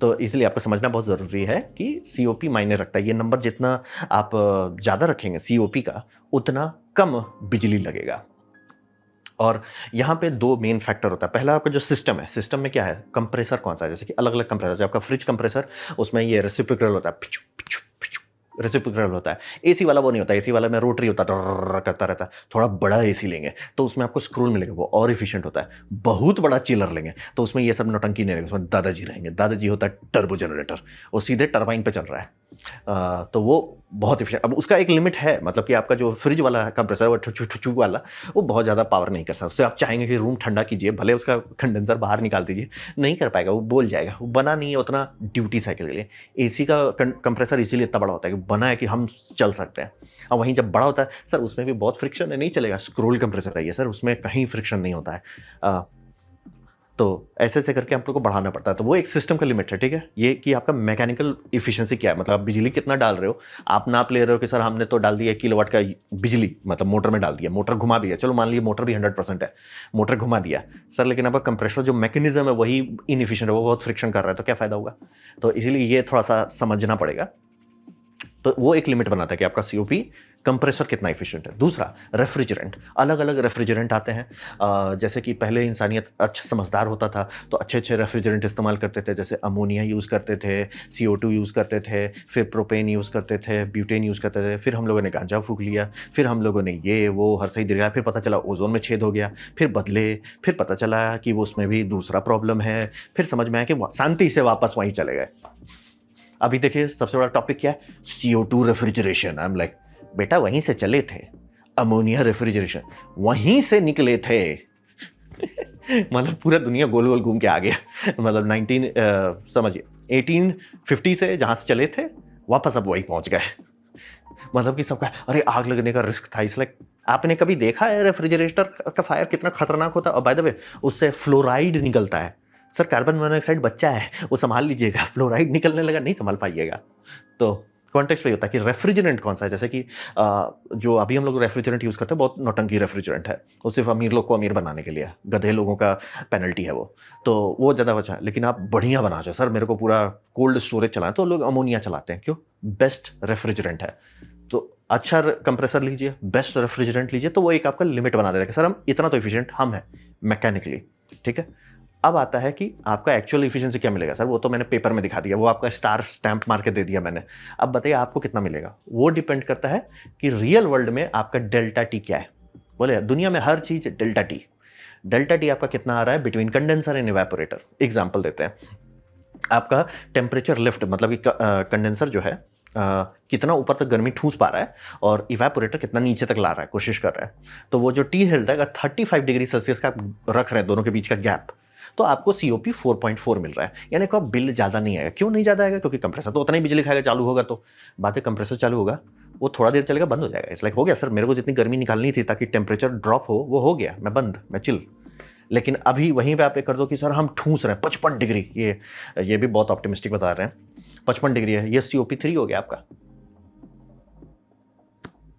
तो इसलिए आपको समझना बहुत ज़रूरी है कि COP मायने रखता है। ये नंबर जितना आप ज़्यादा रखेंगे COP का, उतना कम बिजली लगेगा। और यहाँ पे 2 मेन फैक्टर होता है। पहला आपका जो सिस्टम है, सिस्टम में क्या है, कंप्रेसर कौन सा है, जैसे कि अलग अलग कंप्रेसर, जैसे आपका फ्रिज कंप्रेसर, उसमें ये रेसिप्रोकल होता है, रेसिप्रोकल होता है। AC वाला वो नहीं होता, AC वाला में रोटरी होता है, करता रहता है। थोड़ा बड़ा AC लेंगे तो उसमें आपको स्क्रोल मिलेगा, वो और इफिशिएंट होता है। बहुत बड़ा चिलर लेंगे तो उसमें ये सब नौटंकी नहीं रहेगी, उसमें दादाजी रहेंगे। दादाजी होता है टर्बो जनरेटर, वो सीधे टरबाइन पे चल रहा है, तो वो बहुत इफिशिएंट। अब उसका एक लिमिट है, मतलब कि आपका जो फ्रिज वाला कंप्रेसर, वो ठुचू वाला, वो बहुत ज़्यादा पावर नहीं कर सकता। उससे आप चाहेंगे कि रूम ठंडा कीजिए, भले उसका कंडेंसर बाहर निकाल दीजिए, नहीं कर पाएगा, वो बोल जाएगा, वो बना नहीं है उतना ड्यूटी साइकिल के लिए। AC का कंप्रेसर इसीलिए इतना बड़ा होता है कि बना है कि हम चल सकते हैं। और वहीं जब बड़ा होता है सर, उसमें भी बहुत फ्रिक्शन है, नहीं चलेगा। स्क्रोल कंप्रेसर है ये सर, उसमें कहीं फ्रिक्शन नहीं होता है। तो ऐसे ऐसे करके हम लोग को बढ़ाना पड़ता है। तो वो एक सिस्टम का लिमिट है, ठीक है। ये कि आपका मैकेनिकल इफिशिएंसी क्या है, मतलब आप बिजली कितना डाल रहे हो, आप नाप ले रहे हो कि सर हमने तो डाल दिया 1 किलोवाट का बिजली, मतलब मोटर में डाल दिया, मोटर घुमा दिया, चलो मान लीजिए मोटर भी 100% है, मोटर घुमा दिया सर, लेकिन आपका कंप्रेसर जो मैकेनिज्म है वही इनएफिशिएंट है, वो बहुत फ्रिक्शन कर रहा है, तो क्या फायदा होगा। तो इसीलिए ये थोड़ा सा समझना पड़ेगा। तो वो एक लिमिट बनाता है कि आपका सीओपी कंप्रेसर कितना एफिशिएंट है। दूसरा, रेफ्रिजरेंट, अलग अलग रेफ्रिजरेंट आते हैं। जैसे कि पहले इंसानियत अच्छा समझदार होता था तो अच्छे अच्छे रेफ्रिजरेंट इस्तेमाल करते थे, जैसे अमोनिया यूज़ करते थे, CO2 यूज़ करते थे, फिर प्रोपेन यूज़ करते थे, ब्यूटेन यूज़ करते थे, फिर हम लोगों ने गांजा फूक लिया, फिर हम लोगों ने ये वो हर सही दिया, फिर पता चला ओजोन में छेद हो गया, फिर बदले, फिर पता चला कि वो उसमें भी दूसरा प्रॉब्लम है, फिर समझ में आया कि शांति से वापस वहीं चले गए। अभी देखिए सबसे बड़ा टॉपिक क्या है, CO2 refrigeration. I am like, बेटा वहीं से चले थे, अमोनिया रेफ्रिजरेशन वहीं से निकले थे। मतलब पूरा दुनिया गोल गोल घूम के आ गया। मतलब समझिए 1850 से जहां से चले थे वापस अब वही पहुंच गए। मतलब कि सबका अरे आग लगने का रिस्क था, इसलिए आपने कभी देखा है रेफ्रिजरेटर का फायर कितना खतरनाक होता है। और बाय द वे उससे फ्लोराइड निकलता है सर, कार्बन मोनोऑक्साइड बच्चा है वो संभाल लीजिएगा, फ्लोराइड निकलने लगा नहीं संभाल पाइएगा। तो कॉन्टेक्स्ट पे होता है कि रेफ्रिजरेंट कौन सा है। जैसे कि जो अभी हम लोग रेफ्रिजरेंट यूज़ करते हैं बहुत नौटंकी रेफ्रिजरेंट है, वो सिर्फ अमीर लोग को अमीर बनाने के लिए, गधे लोगों का पेनल्टी है वो, तो वो ज़्यादा बचा है। लेकिन आप बढ़िया बना चाहो सर, मेरे को पूरा कोल्ड स्टोरेज चलाएं, तो लोग अमोनिया चलाते हैं। क्यों? बेस्ट रेफ्रिजरेंट है। तो अच्छा कंप्रेसर लीजिए, बेस्ट रेफ्रिजरेंट लीजिए, तो वो एक आपका लिमिट बना देगा कि सर हम इतना तो एफिशिएंट हम हैं मैकेनिकली, ठीक है। अब आता है कि आपका एक्चुअल इफिशिएंसी क्या मिलेगा। सर वो तो मैंने पेपर में दिखा दिया, वो आपका स्टार स्टैंप मार के दे दिया मैंने। अब बताइए आपको कितना मिलेगा। वो डिपेंड करता है कि रियल वर्ल्ड में आपका डेल्टा टी क्या है। बोले दुनिया में हर चीज डेल्टा टी, डेल्टा टी आपका कितना आ रहा है between condenser and evaporator. Example देते हैं, आपका टेम्परेचर लिफ्ट, मतलब कि कंडेंसर जो है कितना ऊपर तक गर्मी ठूस पा रहा है और इवेपोरेटर कितना नीचे तक ला रहा है, कोशिश कर रहा है। तो वो जो टी हिल्ट है, अगर 35 डिग्री सेल्सियस का आप रख रहे हैं दोनों के बीच का गैप, तो आपको COP 4.4 मिल रहा है। यानी कि बिल ज़्यादा नहीं आएगा। क्यों नहीं ज़्यादा आएगा? क्योंकि कंप्रेसर तो उतना ही बिजली खाएगा, चालू होगा तो। बात है कंप्रेसर चालू होगा, वो थोड़ा देर चलेगा, बंद हो जाएगा। इट्स लाइक हो गया सर, मेरे को जितनी गर्मी निकालनी थी ताकि टेम्परेचर ड्रॉप हो, वो हो गया, मैं बंद, मैं चिल। लेकिन अभी वहीं पे आप एक कर दो कि सर हम ठूस रहे हैं 55 डिग्री, ये भी बहुत ऑप्टिमिस्टिक बता रहे हैं, 55 डिग्री है, ये COP 3 हो गया आपका।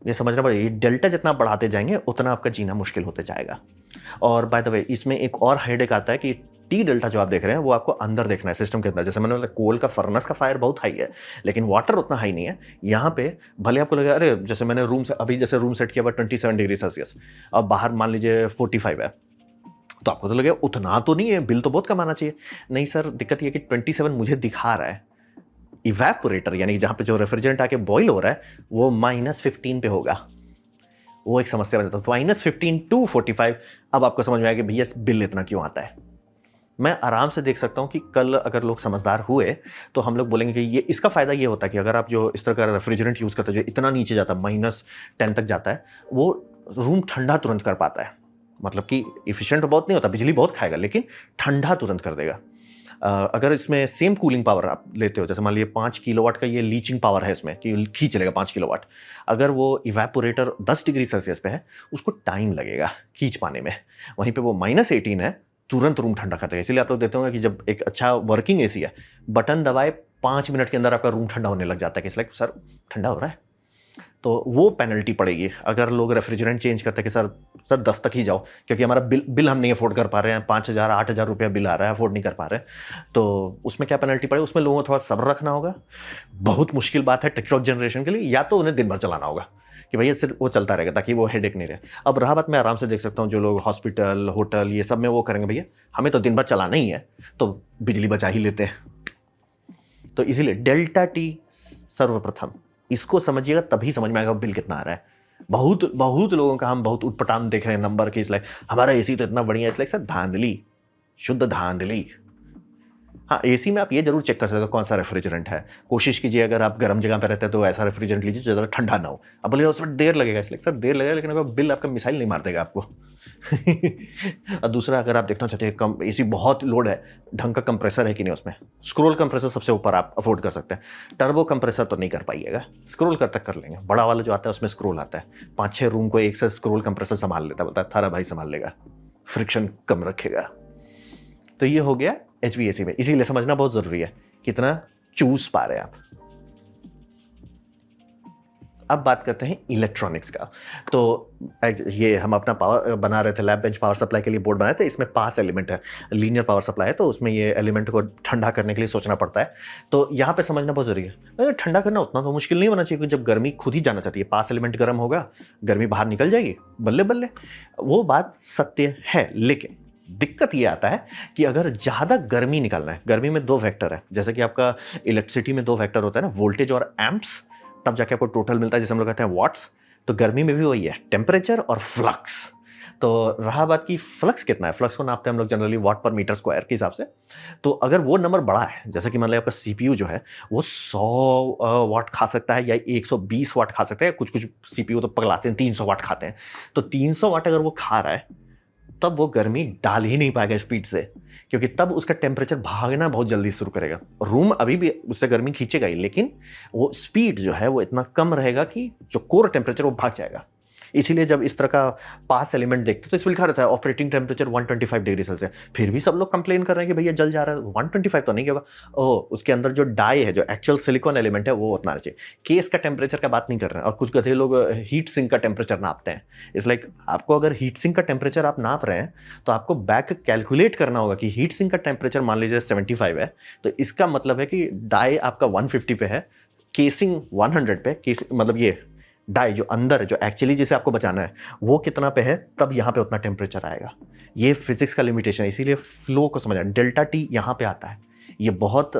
ये समझना पड़ेगा, ये डेल्टा जितना बढ़ाते जाएंगे उतना आपका जीना मुश्किल होते जाएगा। और बाय द वे इसमें एक और हेडेक आता है कि टी डेल्टा जो आप देख रहे हैं वो आपको अंदर देखना है, सिस्टम के अंदर। जैसे मैंने बोला कोल का फर्नेस का फायर बहुत हाई है, लेकिन वाटर उतना हाई नहीं है। यहाँ पे भले आपको लगे अरे जैसे मैंने रूम से अभी जैसे रूम सेट किया हुआ 27 डिग्री सेल्सियस, अब बाहर मान लीजिए 45 है, तो आपको तो लगेगा उतना तो नहीं है, बिल तो बहुत कम आना चाहिए। नहीं सर, दिक्कत ये कि 27 मुझे दिखा रहा है, इवेपोरेटर यानी जहां पे जो रेफ्रिजरेंट आके बॉईल हो रहा है वो -15 पे होगा। वो एक समस्या बन जाता है। -15 टू 45, अब आपको समझ में आया कि भैया बिल इतना क्यों आता है। मैं आराम से देख सकता हूं कि कल अगर लोग समझदार हुए तो हम लोग बोलेंगे कि ये इसका फायदा ये होता है कि अगर आप जो इस तरह का रेफ्रिजरेंट यूज करते हैं जो इतना नीचे जाता है, -10 तक जाता है, वो रूम ठंडा तुरंत कर पाता है। मतलब कि इफिशिएंट बहुत नहीं होता, बिजली बहुत खाएगा, लेकिन ठंडा तुरंत कर देगा। अगर इसमें सेम कूलिंग पावर आप लेते हो, जैसे मान लीजिए 5 किलोवाट का ये लीचिंग पावर है इसमें कि खींच लेगा 5 किलोवाट, अगर वो इवेपोरेटर 10 डिग्री सेल्सियस पे है उसको टाइम लगेगा खींच पाने में। वहीं पे वो -18 है, तुरंत रूम ठंडा कर देगा। इसीलिए आप लोग देखते होंगे कि जब एक अच्छा वर्किंग AC है, बटन दबाए 5 मिनट के अंदर आपका रूम ठंडा होने लग जाता है कि इसलिए सर ठंडा हो रहा है। तो वो पेनल्टी पड़ेगी अगर लोग रेफ्रिजरेंट चेंज करते हैं कि सर 10 तक ही जाओ, क्योंकि हमारा बिल हम नहीं अफोर्ड कर पा रहे हैं, 5,000 8,000 रुपया बिल आ रहा है, अफोर्ड नहीं कर पा रहे। तो उसमें क्या पेनल्टी पड़ेगी? उसमें लोगों को थोड़ा सब्र रखना होगा। बहुत मुश्किल बात है टिकटॉक जनरेशन के लिए, या तो उन्हें दिन भर चलाना होगा कि भैया सिर्फ वो चलता रहेगा ताकि वो हेडेक नहीं रहे। अब रहा बात, मैं आराम से देख सकता हूँ जो लोग हॉस्पिटल होटल ये सब में वो करेंगे, भैया हमें तो दिन भर चलाना ही है तो बिजली बचा ही लेते हैं। तो इसीलिए डेल्टा टी सर्वप्रथम, इसको समझिएगा तभी समझ में आएगा बिल कितना आ रहा है। बहुत बहुत लोगों का हम बहुत उटपटांग देख रहे हैं नंबर के, इसलिए हमारा AC तो इतना बढ़िया है, इसलिए सर धांधली, शुद्ध धांधली। हाँ, AC में आप ये जरूर चेक कर सकते हो कौन सा रेफ्रिजरेंट है। कोशिश कीजिए अगर आप गर्म जगह पे रहते हैं तो ऐसा रेफ्रिजरेंट लीजिए जो ज़्यादा ठंडा ना हो। अब बोलिए उसमें देर लगेगा, इसलिए सर देर लगेगा, लेकिन अगर बिल आपका मिसाइल नहीं मार देगा आपको। और दूसरा, अगर आप देखना चाहते हैं कम AC बहुत लोड है, ढंग का कंप्रेसर है कि नहीं उसमें, स्क्रोल कंप्रेसर सबसे ऊपर आप अफोर्ड कर सकते हैं। टर्बो कंप्रेसर तो नहीं कर पाइएगा, स्क्रोल कर तक कर लेंगे। बड़ा वाला जो आता है उसमें स्क्रोल आता है, 5-6 रूम को एक से स्क्रोल कंप्रेसर संभाल लेता है, बोलता है थारा भाई संभाल लेगा, फ्रिक्शन कम रखेगा। तो ये हो गया HVAC में, इसीलिए समझना बहुत ज़रूरी है कितना चूस पा रहे हैं आप। अब बात करते हैं इलेक्ट्रॉनिक्स का। तो ये हम अपना पावर बना रहे थे, लैब बेंच पावर सप्लाई के लिए बोर्ड बनाए थे, इसमें पास एलिमेंट है, लीनियर पावर सप्लाई है, तो उसमें ये एलिमेंट को ठंडा करने के लिए सोचना पड़ता है। तो यहाँ पे समझना बहुत जरूरी है, ठंडा करना उतना तो मुश्किल नहीं होना चाहिए, क्योंकि जब गर्मी खुद ही जाना चाहती है, पास एलिमेंट गर्म होगा, गर्मी बाहर निकल जाएगी, बल्ले बल्ले। वो बात सत्य है, लेकिन दिक्कत ये आता है कि अगर ज़्यादा गर्मी निकालना है, गर्मी में दो वेक्टर है, जैसे कि आपका इलेक्ट्रिसिटी में दो वेक्टर होता है ना, वोल्टेज और एम्प्स, तब जाके आपको टोटल मिलता है जिसे हम लोग कहते हैं वाट्स। तो गर्मी में भी वही है, टेम्परेचर और फ्लक्स। तो रहा बात की फ्लक्स कितना है, फ्लक्स को नापते हैं हम लोग जनरली वाट पर मीटर स्क्वायर के हिसाब से। तो अगर वो नंबर बड़ा है, जैसे कि मान लिया आपका CPU जो है वो 100 वाट खा सकता है या 120 वाट खा सकता है, कुछ कुछ CPU तो पगलाते हैं 300 वाट खाते हैं, तो 300 वाट अगर वो खा रहा है, तब वो गर्मी डाल ही नहीं पाएगा स्पीड से, क्योंकि तब उसका टेम्परेचर भागना बहुत जल्दी शुरू करेगा। रूम अभी भी उससे गर्मी खींचेगा ही, लेकिन वो स्पीड जो है वो इतना कम रहेगा कि जो कोर टेम्परेचर वो भाग जाएगा। इसीलिए जब इस तरह का पास एलिमेंट देखते तो इसमें लिखा रहता है ऑपरेटिंग टेम्परेचर 125 डिग्री सेल्सियस, फिर भी सब लोग कंप्लेन कर रहे हैं कि भैया जल जा रहा है, 125 तो नहीं होगा। उसके अंदर जो डाई है, जो एक्चुअल सिलिकॉन एलिमेंट है, वो उतना चाहिए। केस का टेम्परेचर का बात नहीं कर रहे हैं। और कुछ गधे लोग हीट सिंक का टेम्परेचर नापते हैं। इट्स लाइक आपको अगर हीट सिंक का टेम्परेचर आप नाप रहे हैं तो आपको बैक कैलकुलेट करना होगा कि हीट सिंक का टेम्परेचर मान लीजिए 75 है, तो इसका मतलब है कि डाई आपका 150 पे है, केसिंग 100 पे, केसिंग मतलब ये डाई जो अंदर है, जो एक्चुअली जिसे आपको बचाना है, वो कितना पे है, तब यहाँ पे उतना टेम्परेचर आएगा। ये फिजिक्स का लिमिटेशन है, इसीलिए फ्लो को समझना, डेल्टा टी यहाँ पे आता है। ये बहुत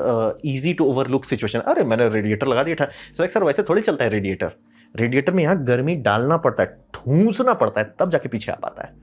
इजी टू ओवरलुक सिचुएशन। अरे मैंने रेडिएटर लगा दिया था सर, वैसे थोड़ी चलता है रेडिएटर। रेडिएटर में यहाँ गर्मी डालना पड़ता है, ठूंसना पड़ता है, तब जाके पीछे आ पाता है।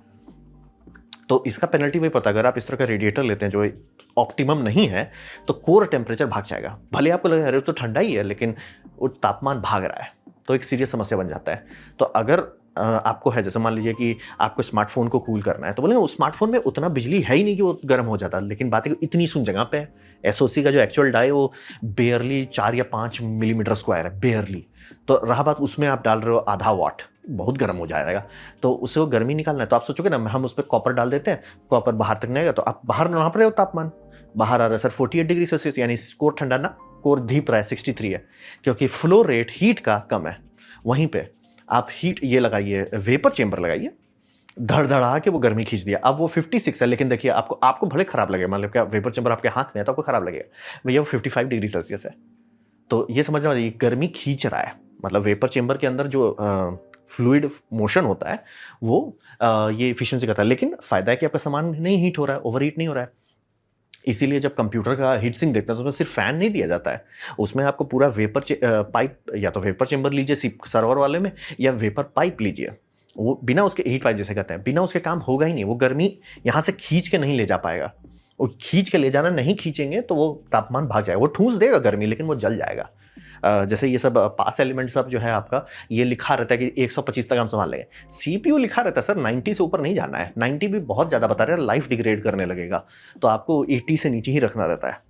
तो इसका पेनल्टी वही पड़ता है, अगर आप इस तरह का रेडिएटर लेते हैं जो ऑप्टिमम नहीं है, तो कोर टेम्परेचर भाग जाएगा। भले आपको लगे अरे तो ठंडा ही है, लेकिन वो तापमान भाग रहा है, तो एक सीरियस समस्या बन जाता है। तो अगर आपको है, जैसे मान लीजिए कि आपको स्मार्टफोन को कूल करना है, तो बोलेंगे उस स्मार्टफोन में उतना बिजली है ही नहीं कि वो गर्म हो जाता, लेकिन बात है कि इतनी सुन जगह पे है। SOC का जो एक्चुअल डाई वो बेयरली 4 या 5 मिलीमीटर स्क्वायर है, बेयरली। तो रहा बात उसमें आप डाल रहे हो आधा वाट, बहुत गर्म हो जाएगा। तो उससे वो गर्मी निकालना है, तो आप सोचोगे ना हम उस पर कॉपर डाल देते हैं, कॉपर बाहर तक नहीं आएगा, तो आप बाहर नाप रहे हो तापमान, बाहर आ रहा है सर 48 डिग्री सेल्सियस, यानी कोर ठंडा ना, कोर धीप रहा है 63 है, क्योंकि फ्लो रेट हीट का कम है। वहीं पे आप हीट ये लगाइए, वेपर चेंबर लगाइए, धड़धड़ा के वो गर्मी खींच दिया। अब वो 56 है, लेकिन देखिए आपको भले खराब लगे, मतलब क्या वेपर चेंबर आपके हाथ में है तो आपको खराब लगेगा, भैया वो 55 डिग्री सेल्सियस है। तो ये समझना चाहिए, गर्मी खींच रहा है, मतलब वेपर चेंबर के अंदर जो फ्लूइड मोशन होता है वो ये इफिशियंसी करता है। लेकिन फायदा है कि आपका सामान नहीं हीट हो रहा है, ओवर हीट नहीं हो रहा है। इसीलिए जब कंप्यूटर का हीट सिंक देखते हैं तो उसमें सिर्फ फैन नहीं दिया जाता है, उसमें आपको पूरा वेपर पाइप, या तो वेपर चेंबर लीजिए सर्वर वाले में, या वेपर पाइप लीजिए। वो बिना उसके हीट पाइप जैसे कहते हैं, बिना उसके काम होगा ही नहीं। वो गर्मी यहाँ से खींच के नहीं ले जा पाएगा, वो खींच के ले जाना, नहीं खींचेंगे तो वो तापमान भाग जाएगा। वो ठूस देगा गर्मी, लेकिन वो जल जाएगा। जैसे ये सब पास एलिमेंट सब जो है आपका, ये लिखा रहता है कि 125 तक हम संभाल लेंगे। CPU लिखा रहता है सर 90 से ऊपर नहीं जाना है, 90 भी बहुत ज़्यादा बता रहे हैं, लाइफ डिग्रेड करने लगेगा, तो आपको 80 से नीचे ही रखना रहता है।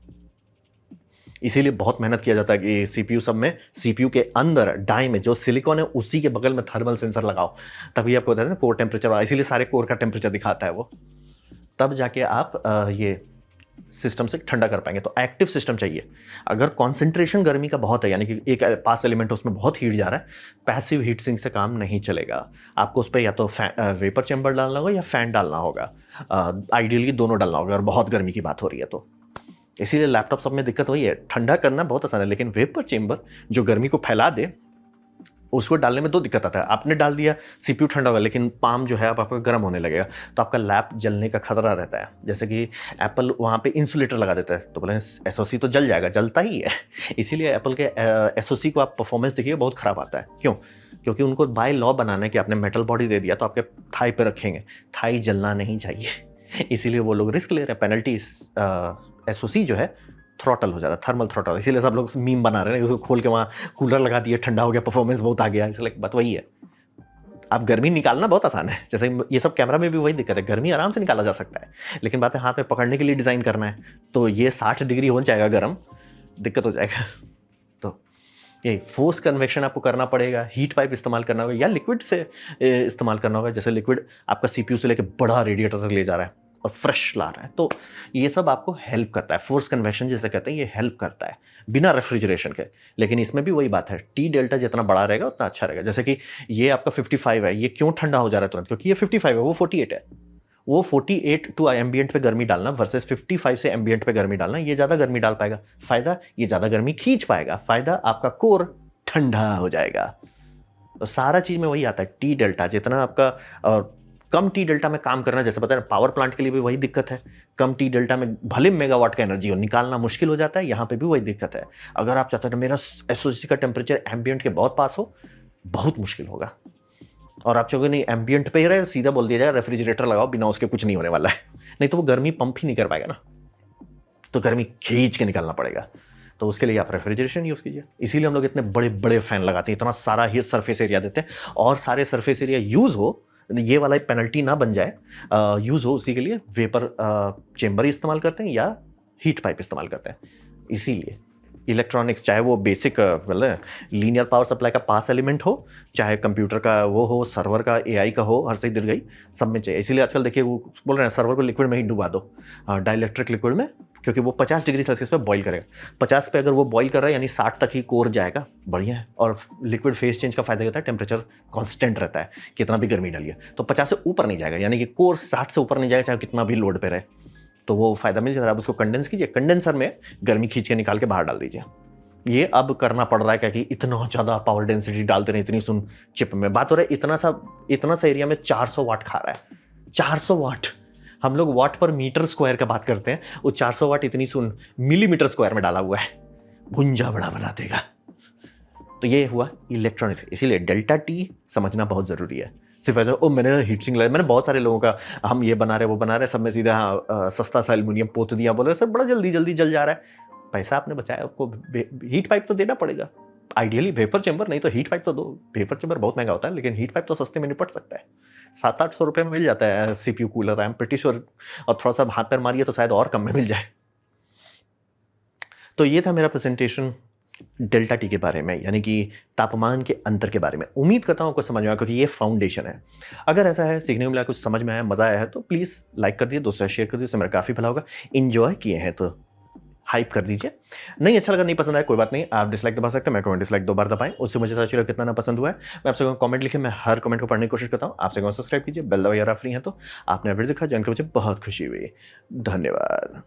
इसीलिए बहुत मेहनत किया जाता है कि CPU सब में, CPU के अंदर डाई में जो सिलिकॉन है उसी के बगल में थर्मल सेंसर लगाओ, तभी आपको बताते हैं कोर टेम्परेचर, इसीलिए सारे कोर का टेम्परेचर दिखाता है वो, तब जाके आप ये सिस्टम से ठंडा कर पाएंगे। तो एक्टिव सिस्टम चाहिए। अगर कॉन्सेंट्रेशन गर्मी का बहुत है, यानी कि एक पास एलिमेंट उसमें बहुत हीट जा रहा है, पैसिव हीट सिंक से काम नहीं चलेगा। आपको उस पर या तो वेपर चैम्बर डालना होगा या फैन डालना होगा, आइडियली दोनों डालना होगा अगर बहुत गर्मी की बात हो रही है तो। इसीलिए लैपटॉप सब में दिक्कत वही है, ठंडा करना बहुत आसान है, लेकिन वेपर चैम्बर जो गर्मी को फैला दे, उसको डालने में दो दिक्कत आता है। आपने डाल दिया, CPU ठंडा होगा, लेकिन पाम जो है आपका गर्म होने लगेगा, तो आपका लैप जलने का खतरा रहता है। जैसे कि एप्पल वहाँ पे इंसुलेटर लगा देता है, तो बोले SOC तो जल जाएगा, जलता ही है। इसीलिए एप्पल के SOC को आप परफॉर्मेंस देखिए बहुत ख़राब आता है। क्यों? क्योंकि उनको बाय लॉ बनाना है कि आपने मेटल बॉडी दे दिया तो आपके थाई पे रखेंगे, थाई जलना नहीं चाहिए। इसीलिए वो लोग रिस्क ले रहे हैं, पेनल्टी। SOC जो है थ्रॉटल हो जाता है, थर्मल थ्रॉटल। इसीलिए सब लोग मीम बना रहे हैं, उसको खोल के वहाँ कूलर लगा दिए, ठंडा हो गया, परफॉर्मेंस बहुत आ गया। इसलिए बात वही है, आप गर्मी निकालना बहुत आसान है। जैसे ये सब कैमरा में भी वही दिक्कत है, गर्मी आराम से निकाला जा सकता है, लेकिन बात है हाथ में पकड़ने के लिए डिज़ाइन करना है, तो ये 60 डिग्री हो जाएगा गर्म, दिक्कत हो जाएगा। तो ये फोर्स कन्वेक्शन आपको करना पड़ेगा, हीट पाइप इस्तेमाल करना होगा, या लिक्विड से इस्तेमाल करना होगा। जैसे लिक्विड आपका CPU से लेकर बड़ा रेडिएटर तक ले जा रहा है, और फ्रेश ला रहा है। तो ये सब आपको हेल्प करता है, फोर्स कन्वेक्शन जिसे कहते हैं, ये हेल्प करता है बिना रेफ्रिजरेशन के। लेकिन इसमें भी वही बात है, टी डेल्टा जितना बड़ा रहेगा उतना अच्छा रहेगा। जैसे कि ये आपका 55 है, ये क्यों ठंडा हो जा रहा है तुरंत? क्योंकि ये 55 है, वो 48 है। वो 48 टू एम्बियंट पे गर्मी डालना वर्सेस 55 से एम्बियंट पे गर्मी डालना, ये ज़्यादा गर्मी डाल पाएगा। फायदा, ये ज़्यादा गर्मी खींच पाएगा। फायदा, आपका कोर ठंडा हो जाएगा। तो सारा चीज़ में वही आता है, टी डेल्टा जितना आपका और कम टी डेल्टा में काम करना, जैसे पता है पावर प्लांट के लिए भी वही दिक्कत है। कम टी डेल्टा में भले मेगावाट का एनर्जी हो, निकालना मुश्किल हो जाता है। यहाँ पे भी वही दिक्कत है। अगर आप चाहते हैं मेरा एसओसी का टेम्परेचर एम्बियंट के बहुत पास हो, बहुत मुश्किल होगा। और आप चाहोगे नहीं एम्बियंट पे ही रहे, सीधा बोल दिया जाए रेफ्रिजरेटर लगाओ, बिना उसके कुछ नहीं होने वाला है। नहीं तो वो गर्मी पंप ही नहीं कर पाएगा ना, तो गर्मी खींच के निकालना पड़ेगा। तो उसके लिए आप रेफ्रिजरेशन यूज़ कीजिए। इसीलिए हम लोग इतने बड़े बड़े फैन लगाते हैं, इतना सारा ही सरफेस एरिया देते हैं। और सारे सरफेस एरिया यूज़ हो, ये वाला पेनल्टी ना बन जाए, यूज़ हो, उसी के लिए वेपर चेम्बर इस्तेमाल करते हैं या हीट पाइप इस्तेमाल करते हैं। इसीलिए इलेक्ट्रॉनिक्स, चाहे वो बेसिक मतलब लीनियर पावर सप्लाई का पास एलिमेंट हो, चाहे कंप्यूटर का वो हो, सर्वर का एआई का हो, हर से दीर्घई सब में चाहिए। इसीलिए आजकल देखिए वो बोल रहे हैं सर्वर को लिक्विड में ही डुबा दो, डाइलेक्ट्रिक लिक्विड में, क्योंकि वो 50 डिग्री सेल्सियस पे बॉईल करेगा। 50 पे अगर वो बॉईल कर रहा है यानी 60 तक ही कोर जाएगा, बढ़िया है। और लिक्विड फेस चेंज का फायदा होता है, टेम्परेचर कांस्टेंट रहता है, कितना भी गर्मी डालिए तो 50 से ऊपर नहीं जाएगा, यानी कि कोर 60 से ऊपर नहीं जाएगा, चाहे कितना भी लोड पे रहे, तो वो फायदा मिल जाता है। आप उसको कंडेंस कीजिए, कंडेंसर में गर्मी खींच के निकाल के बाहर डाल दीजिए। ये अब करना पड़ रहा है क्या कि इतना ज़्यादा पावर डेंसिटी डालते रहे इतनी सुन चिप में। बात हो रहा है इतना सा एरिया में 400 वाट खा रहा है। 400 वाट, हम लोग वाट पर मीटर स्क्वायर का बात करते हैं, वो 400 वाट इतनी सुन मिलीमीटर स्क्वायर में डाला हुआ है, भुंजा बड़ा बना देगा। तो ये हुआ इलेक्ट्रॉनिक्स। इसीलिए डेल्टा टी समझना बहुत ज़रूरी है। सिर्फ ऐसा ओ मैंने हीट सिंक लगाया, मैंने बहुत सारे लोगों का हम ये बना रहे वो बना रहे, सब में सीधा सस्ता सा एल्युमिनियम पोत दिया, बोले सर बड़ा जल्दी जल्दी जल जा रहा है। पैसा आपने बचाया, आपको हीट पाइप तो देना पड़ेगा। आइडियली वेपर चेंबर, नहीं तो हीट पाइप तो दो। वेपर चेंबर बहुत महंगा होता है, लेकिन हीट पाइप तो सस्ते में निपट सकता है। 700-800 रुपये में मिल जाता है CPU cooler, I am pretty sure. और थोड़ा सा हाथ पैर मारिए तो शायद और कम में मिल जाए। तो ये था मेरा प्रेजेंटेशन डेल्टा टी के बारे में, यानी कि तापमान के अंतर के बारे में। उम्मीद करता हूँ आपको समझ में आया, क्योंकि ये फाउंडेशन है। अगर ऐसा है, सीखने को मिला, कुछ समझ में आया, मज़ा आया है, तो प्लीज़ लाइक कर दीजिए, दोस्तों शेयर कर दीजिए, इससे मेरा काफ़ी भला होगा। इन्जॉय किए हैं तो हाइप कर दीजिए। नहीं अच्छा लगा, नहीं पसंद आया, कोई बात नहीं, आप डिसलाइक दबा सकते हैं। मैं कमेंट डिसलाइक 2 बार दबाएं, उससे मुझे पता चलेगा कितना ना पसंद हुआ है। मैं आपसे कमेंट लिखे, मैं हर कमेंट को पढ़ने की कोशिश करता हूँ। आपसे सब्सक्राइब कीजिए, बेल दबाइए, फ्री है तो। आपने वीडियो देखा, जानकर मुझे बहुत खुशी हुई। धन्यवाद।